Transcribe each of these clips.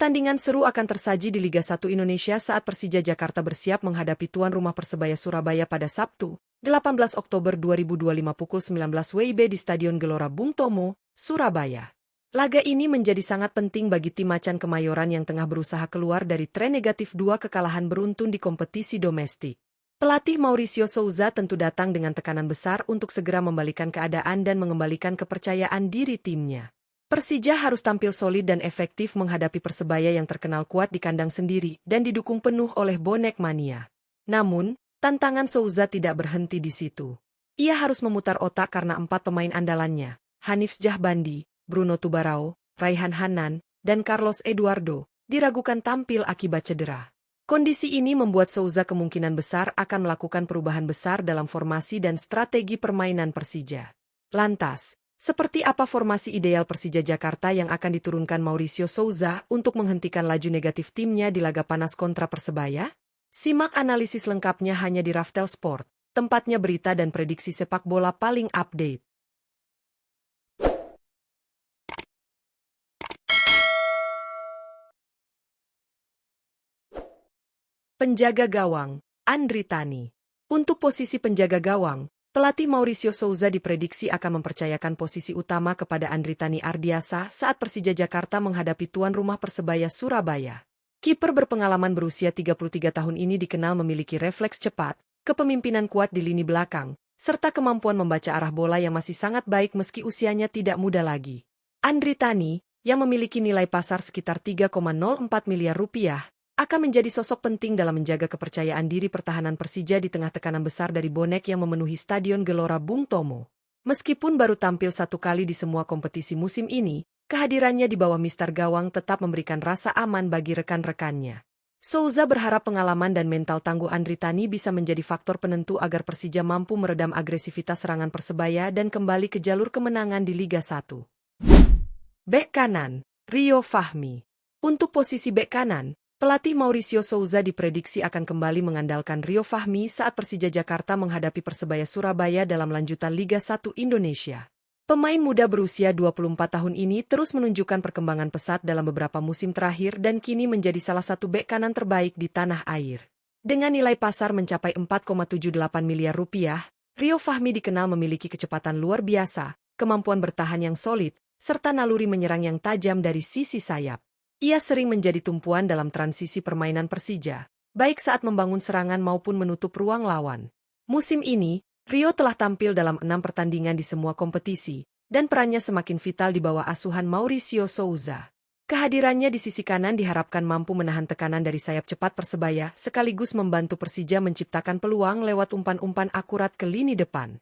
Pertandingan seru akan tersaji di Liga 1 Indonesia saat Persija Jakarta bersiap menghadapi tuan rumah Persebaya Surabaya pada Sabtu, 18 Oktober 2025 pukul 19 WIB di Stadion Gelora Bung Tomo, Surabaya. Laga ini menjadi sangat penting bagi tim Macan Kemayoran yang tengah berusaha keluar dari tren negatif 2 kekalahan beruntun di kompetisi domestik. Pelatih Mauricio Souza tentu datang dengan tekanan besar untuk segera membalikan keadaan dan mengembalikan kepercayaan diri timnya. Persija harus tampil solid dan efektif menghadapi Persebaya yang terkenal kuat di kandang sendiri dan didukung penuh oleh bonek mania. Namun, tantangan Souza tidak berhenti di situ. Ia harus memutar otak karena 4 pemain andalannya, Hanif Syahbandi, Bruno Tubarao, Raihan Hanan, dan Carlos Eduardo, diragukan tampil akibat cedera. Kondisi ini membuat Souza kemungkinan besar akan melakukan perubahan besar dalam formasi dan strategi permainan Persija. Lantas, seperti apa formasi ideal Persija Jakarta yang akan diturunkan Mauricio Souza untuk menghentikan laju negatif timnya di laga panas kontra Persebaya? Simak analisis lengkapnya hanya di Raftel Sport, tempatnya berita dan prediksi sepak bola paling update. Penjaga gawang, Andri Tani. Untuk posisi penjaga gawang, pelatih Mauricio Souza diprediksi akan mempercayakan posisi utama kepada Andri Tani Ardiasa saat Persija Jakarta menghadapi tuan rumah Persebaya Surabaya. Kiper berpengalaman berusia 33 tahun ini dikenal memiliki refleks cepat, kepemimpinan kuat di lini belakang, serta kemampuan membaca arah bola yang masih sangat baik meski usianya tidak muda lagi. Andri Tani, yang memiliki nilai pasar sekitar 3,04 miliar rupiah, akan menjadi sosok penting dalam menjaga kepercayaan diri pertahanan Persija di tengah tekanan besar dari bonek yang memenuhi Stadion Gelora Bung Tomo. Meskipun baru tampil 1 kali di semua kompetisi musim ini, kehadirannya di bawah Mister Gawang tetap memberikan rasa aman bagi rekan-rekannya. Souza berharap pengalaman dan mental tangguh Andri Tani bisa menjadi faktor penentu agar Persija mampu meredam agresivitas serangan Persebaya dan kembali ke jalur kemenangan di Liga 1. Bek kanan, Rio Fahmi. Untuk posisi bek kanan, pelatih Mauricio Souza diprediksi akan kembali mengandalkan Rio Fahmi saat Persija Jakarta menghadapi Persebaya Surabaya dalam lanjutan Liga 1 Indonesia. Pemain muda berusia 24 tahun ini terus menunjukkan perkembangan pesat dalam beberapa musim terakhir dan kini menjadi salah satu bek kanan terbaik di tanah air. Dengan nilai pasar mencapai 4,78 miliar rupiah, Rio Fahmi dikenal memiliki kecepatan luar biasa, kemampuan bertahan yang solid, serta naluri menyerang yang tajam dari sisi sayap. Ia sering menjadi tumpuan dalam transisi permainan Persija, baik saat membangun serangan maupun menutup ruang lawan. Musim ini, Rio telah tampil dalam 6 pertandingan di semua kompetisi, dan perannya semakin vital di bawah asuhan Mauricio Souza. Kehadirannya di sisi kanan diharapkan mampu menahan tekanan dari sayap cepat Persebaya, sekaligus membantu Persija menciptakan peluang lewat umpan-umpan akurat ke lini depan.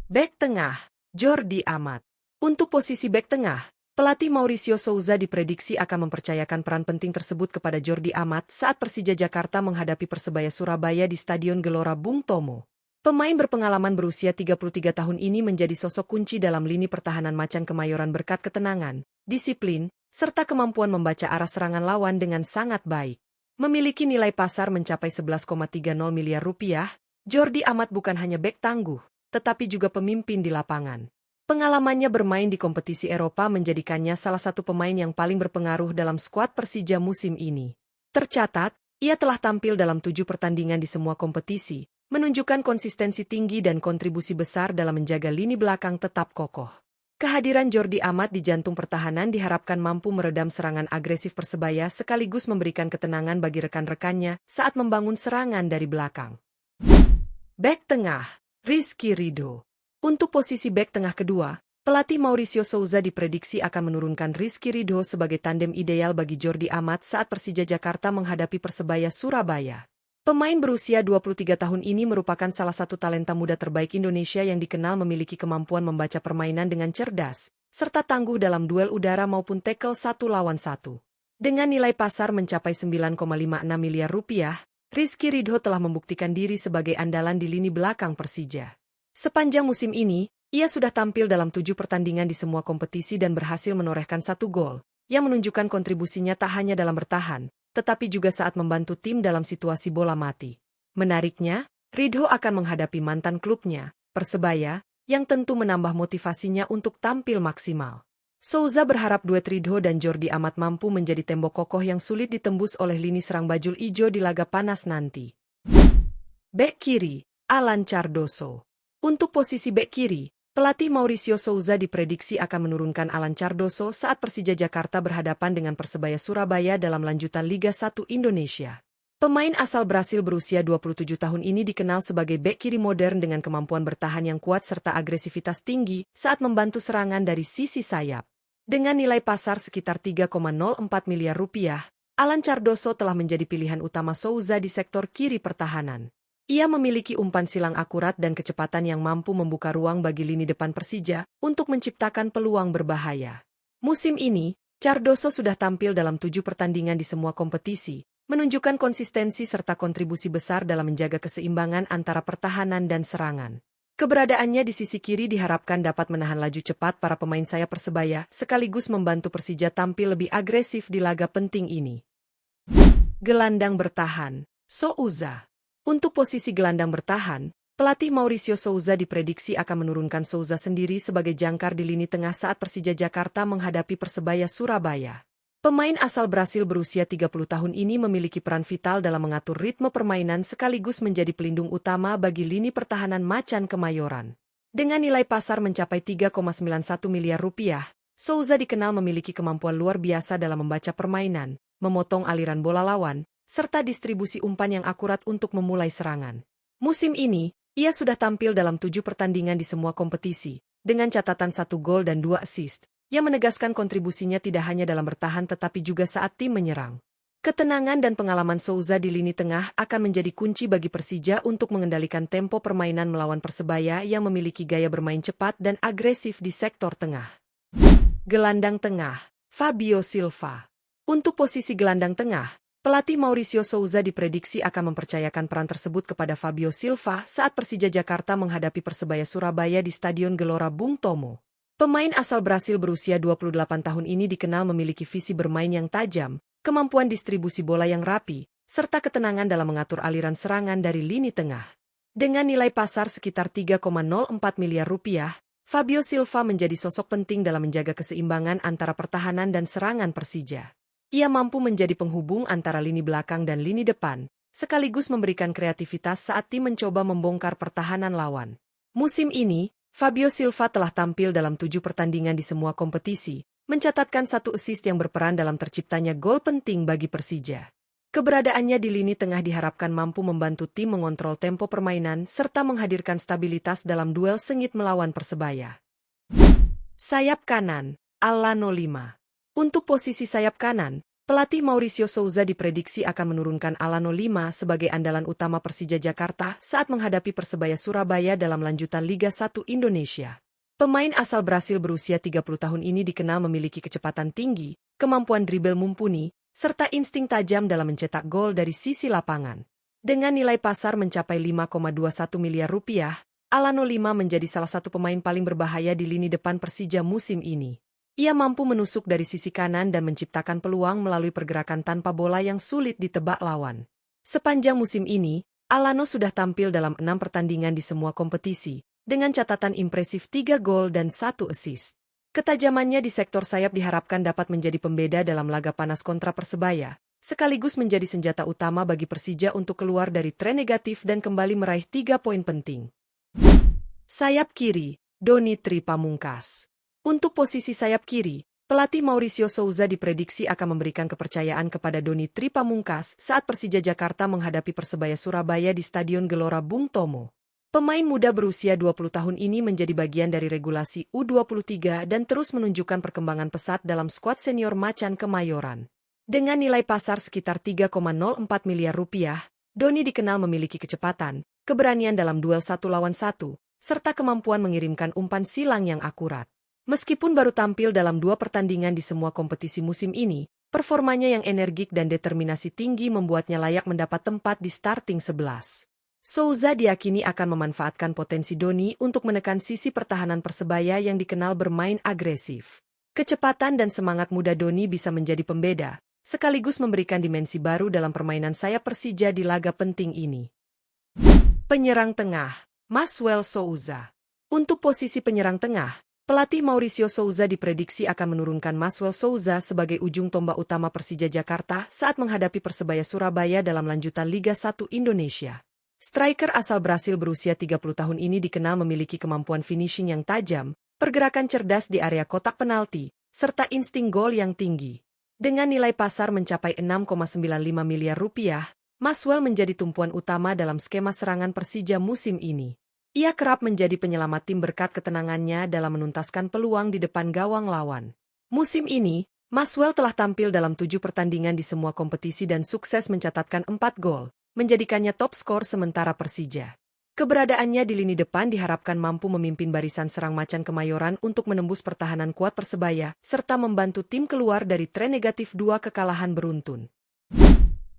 Bek tengah, Jordi Amat. Untuk posisi bek tengah, pelatih Mauricio Souza diprediksi akan mempercayakan peran penting tersebut kepada Jordi Amat saat Persija Jakarta menghadapi Persebaya Surabaya di Stadion Gelora Bung Tomo. Pemain berpengalaman berusia 33 tahun ini menjadi sosok kunci dalam lini pertahanan Macan Kemayoran berkat ketenangan, disiplin, serta kemampuan membaca arah serangan lawan dengan sangat baik. Memiliki nilai pasar mencapai 11,30 miliar rupiah, Jordi Amat bukan hanya bek tangguh, tetapi juga pemimpin di lapangan. Pengalamannya bermain di kompetisi Eropa menjadikannya salah satu pemain yang paling berpengaruh dalam skuad Persija musim ini. Tercatat, ia telah tampil dalam 7 pertandingan di semua kompetisi, menunjukkan konsistensi tinggi dan kontribusi besar dalam menjaga lini belakang tetap kokoh. Kehadiran Jordi Amat di jantung pertahanan diharapkan mampu meredam serangan agresif Persebaya sekaligus memberikan ketenangan bagi rekan-rekannya saat membangun serangan dari belakang. Bek tengah, Rizky Ridho. Untuk posisi bek tengah kedua, pelatih Mauricio Souza diprediksi akan menurunkan Rizky Ridho sebagai tandem ideal bagi Jordi Amat saat Persija Jakarta menghadapi Persebaya Surabaya. Pemain berusia 23 tahun ini merupakan salah satu talenta muda terbaik Indonesia yang dikenal memiliki kemampuan membaca permainan dengan cerdas, serta tangguh dalam duel udara maupun tackle 1 lawan 1. Dengan nilai pasar mencapai 9,56 miliar rupiah, Rizky Ridho telah membuktikan diri sebagai andalan di lini belakang Persija. Sepanjang musim ini, ia sudah tampil dalam 7 pertandingan di semua kompetisi dan berhasil menorehkan 1 gol, yang menunjukkan kontribusinya tak hanya dalam bertahan, tetapi juga saat membantu tim dalam situasi bola mati. Menariknya, Ridho akan menghadapi mantan klubnya, Persebaya, yang tentu menambah motivasinya untuk tampil maksimal. Souza berharap duet Ridho dan Jordi Amat mampu menjadi tembok kokoh yang sulit ditembus oleh lini serang bajul ijo di laga panas nanti. Bek kiri, Alan Cardoso. Untuk posisi bek kiri, pelatih Mauricio Souza diprediksi akan menurunkan Alan Cardoso saat Persija Jakarta berhadapan dengan Persebaya Surabaya dalam lanjutan Liga 1 Indonesia. Pemain asal Brasil berusia 27 tahun ini dikenal sebagai bek kiri modern dengan kemampuan bertahan yang kuat serta agresivitas tinggi saat membantu serangan dari sisi sayap. Dengan nilai pasar sekitar 3,04 miliar rupiah, Alan Cardoso telah menjadi pilihan utama Souza di sektor kiri pertahanan. Ia memiliki umpan silang akurat dan kecepatan yang mampu membuka ruang bagi lini depan Persija untuk menciptakan peluang berbahaya. Musim ini, Cardoso sudah tampil dalam 7 pertandingan di semua kompetisi, menunjukkan konsistensi serta kontribusi besar dalam menjaga keseimbangan antara pertahanan dan serangan. Keberadaannya di sisi kiri diharapkan dapat menahan laju cepat para pemain sayap Persebaya, sekaligus membantu Persija tampil lebih agresif di laga penting ini. Gelandang bertahan, Souza. Untuk posisi gelandang bertahan, pelatih Mauricio Souza diprediksi akan menurunkan Souza sendiri sebagai jangkar di lini tengah saat Persija Jakarta menghadapi Persebaya Surabaya. Pemain asal Brasil berusia 30 tahun ini memiliki peran vital dalam mengatur ritme permainan sekaligus menjadi pelindung utama bagi lini pertahanan Macan Kemayoran. Dengan nilai pasar mencapai 3,91 miliar rupiah, Souza dikenal memiliki kemampuan luar biasa dalam membaca permainan, memotong aliran bola lawan, serta distribusi umpan yang akurat untuk memulai serangan. Musim ini, ia sudah tampil dalam 7 pertandingan di semua kompetisi, dengan catatan 1 gol dan 2 assist. Yang menegaskan kontribusinya tidak hanya dalam bertahan tetapi juga saat tim menyerang. Ketenangan dan pengalaman Souza di lini tengah akan menjadi kunci bagi Persija untuk mengendalikan tempo permainan melawan Persebaya yang memiliki gaya bermain cepat dan agresif di sektor tengah. Gelandang tengah, Fabio Silva. Untuk posisi gelandang tengah, pelatih Mauricio Souza diprediksi akan mempercayakan peran tersebut kepada Fabio Silva saat Persija Jakarta menghadapi Persebaya Surabaya di Stadion Gelora Bung Tomo. Pemain asal Brasil berusia 28 tahun ini dikenal memiliki visi bermain yang tajam, kemampuan distribusi bola yang rapi, serta ketenangan dalam mengatur aliran serangan dari lini tengah. Dengan nilai pasar sekitar 3,04 miliar rupiah, Fabio Silva menjadi sosok penting dalam menjaga keseimbangan antara pertahanan dan serangan Persija. Ia mampu menjadi penghubung antara lini belakang dan lini depan, sekaligus memberikan kreativitas saat tim mencoba membongkar pertahanan lawan. Musim ini, Fabio Silva telah tampil dalam 7 pertandingan di semua kompetisi, mencatatkan 1 assist yang berperan dalam terciptanya gol penting bagi Persija. Keberadaannya di lini tengah diharapkan mampu membantu tim mengontrol tempo permainan serta menghadirkan stabilitas dalam duel sengit melawan Persebaya. Sayap kanan, Alano Lima. Untuk posisi sayap kanan, pelatih Mauricio Souza diprediksi akan menurunkan Alano Lima sebagai andalan utama Persija Jakarta saat menghadapi Persebaya Surabaya dalam lanjutan Liga 1 Indonesia. Pemain asal Brasil berusia 30 tahun ini dikenal memiliki kecepatan tinggi, kemampuan dribel mumpuni, serta insting tajam dalam mencetak gol dari sisi lapangan. Dengan nilai pasar mencapai 5,21 miliar rupiah, Alano Lima menjadi salah satu pemain paling berbahaya di lini depan Persija musim ini. Ia mampu menusuk dari sisi kanan dan menciptakan peluang melalui pergerakan tanpa bola yang sulit ditebak lawan. Sepanjang musim ini, Alano sudah tampil dalam 6 pertandingan di semua kompetisi, dengan catatan impresif 3 gol dan 1 assist. Ketajamannya di sektor sayap diharapkan dapat menjadi pembeda dalam laga panas kontra Persebaya, sekaligus menjadi senjata utama bagi Persija untuk keluar dari tren negatif dan kembali meraih 3 poin penting. Sayap kiri, Doni Tri Pamungkas. Untuk posisi sayap kiri, pelatih Mauricio Souza diprediksi akan memberikan kepercayaan kepada Doni Tri Pamungkas saat Persija Jakarta menghadapi Persebaya Surabaya di Stadion Gelora Bung Tomo. Pemain muda berusia 20 tahun ini menjadi bagian dari regulasi U23 dan terus menunjukkan perkembangan pesat dalam skuad senior Macan Kemayoran. Dengan nilai pasar sekitar 3,04 miliar rupiah, Doni dikenal memiliki kecepatan, keberanian dalam duel 1 lawan 1, serta kemampuan mengirimkan umpan silang yang akurat. Meskipun baru tampil dalam 2 pertandingan di semua kompetisi musim ini, performanya yang energik dan determinasi tinggi membuatnya layak mendapat tempat di starting 11. Souza diyakini akan memanfaatkan potensi Doni untuk menekan sisi pertahanan Persebaya yang dikenal bermain agresif. Kecepatan dan semangat muda Doni bisa menjadi pembeda, sekaligus memberikan dimensi baru dalam permainan sayap Persija di laga penting ini. Penyerang tengah, Maswell Souza. Untuk posisi penyerang tengah, Pelatih Mauricio Souza diprediksi akan menurunkan Maswell Souza sebagai ujung tombak utama Persija Jakarta saat menghadapi Persebaya Surabaya dalam lanjutan Liga 1 Indonesia. Striker asal Brasil berusia 30 tahun ini dikenal memiliki kemampuan finishing yang tajam, pergerakan cerdas di area kotak penalti, serta insting gol yang tinggi. Dengan nilai pasar mencapai 6,95 miliar rupiah, Maswell menjadi tumpuan utama dalam skema serangan Persija musim ini. Ia kerap menjadi penyelamat tim berkat ketenangannya dalam menuntaskan peluang di depan gawang lawan. Musim ini, Maswell telah tampil dalam 7 pertandingan di semua kompetisi dan sukses mencatatkan 4 gol, menjadikannya top skor sementara Persija. Keberadaannya di lini depan diharapkan mampu memimpin barisan serang macan Kemayoran untuk menembus pertahanan kuat Persebaya, serta membantu tim keluar dari tren negatif 2 kekalahan beruntun.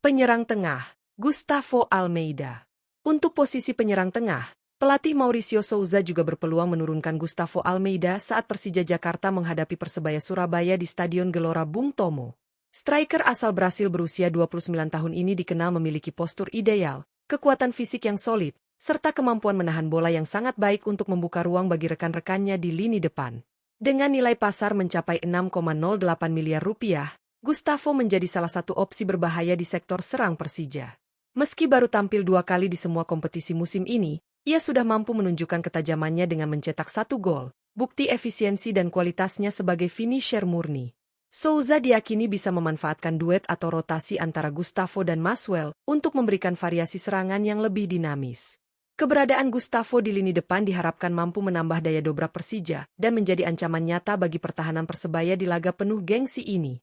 Penyerang tengah, Gustavo Almeida. Untuk posisi penyerang tengah, pelatih Mauricio Souza juga berpeluang menurunkan Gustavo Almeida saat Persija Jakarta menghadapi Persebaya Surabaya di Stadion Gelora Bung Tomo. Striker asal Brasil berusia 29 tahun ini dikenal memiliki postur ideal, kekuatan fisik yang solid, serta kemampuan menahan bola yang sangat baik untuk membuka ruang bagi rekan-rekannya di lini depan. Dengan nilai pasar mencapai 6,08 miliar rupiah, Gustavo menjadi salah satu opsi berbahaya di sektor serang Persija. Meski baru tampil 2 kali di semua kompetisi musim ini, ia sudah mampu menunjukkan ketajamannya dengan mencetak 1 gol, bukti efisiensi dan kualitasnya sebagai finisher murni. Souza diyakini bisa memanfaatkan duet atau rotasi antara Gustavo dan Maswell untuk memberikan variasi serangan yang lebih dinamis. Keberadaan Gustavo di lini depan diharapkan mampu menambah daya dobrak Persija dan menjadi ancaman nyata bagi pertahanan Persebaya di laga penuh gengsi ini.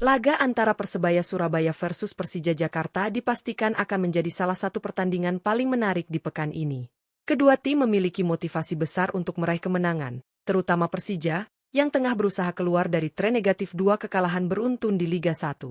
Laga antara Persebaya Surabaya versus Persija Jakarta dipastikan akan menjadi salah satu pertandingan paling menarik di pekan ini. Kedua tim memiliki motivasi besar untuk meraih kemenangan, terutama Persija, yang tengah berusaha keluar dari tren negatif 2 kekalahan beruntun di Liga 1.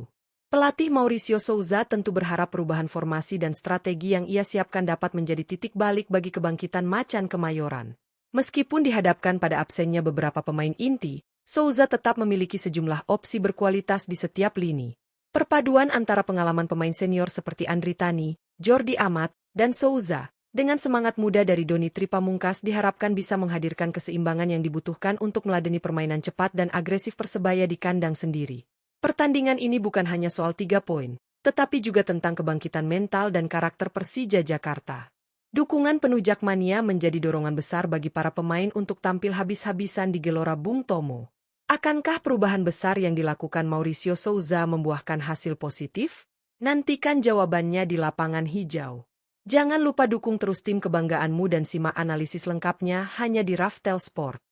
Pelatih Mauricio Souza tentu berharap perubahan formasi dan strategi yang ia siapkan dapat menjadi titik balik bagi kebangkitan macan Kemayoran. Meskipun dihadapkan pada absennya beberapa pemain inti, Souza tetap memiliki sejumlah opsi berkualitas di setiap lini. Perpaduan antara pengalaman pemain senior seperti Andritani, Jordi Amat, dan Souza, dengan semangat muda dari Doni Tripamungkas diharapkan bisa menghadirkan keseimbangan yang dibutuhkan untuk meladeni permainan cepat dan agresif Persebaya di kandang sendiri. Pertandingan ini bukan hanya soal 3 poin, tetapi juga tentang kebangkitan mental dan karakter Persija Jakarta. Dukungan penuh Jakmania menjadi dorongan besar bagi para pemain untuk tampil habis-habisan di Gelora Bung Tomo. Akankah perubahan besar yang dilakukan Mauricio Souza membuahkan hasil positif? Nantikan jawabannya di lapangan hijau. Jangan lupa dukung terus tim kebanggaanmu dan simak analisis lengkapnya hanya di Raftel Sport.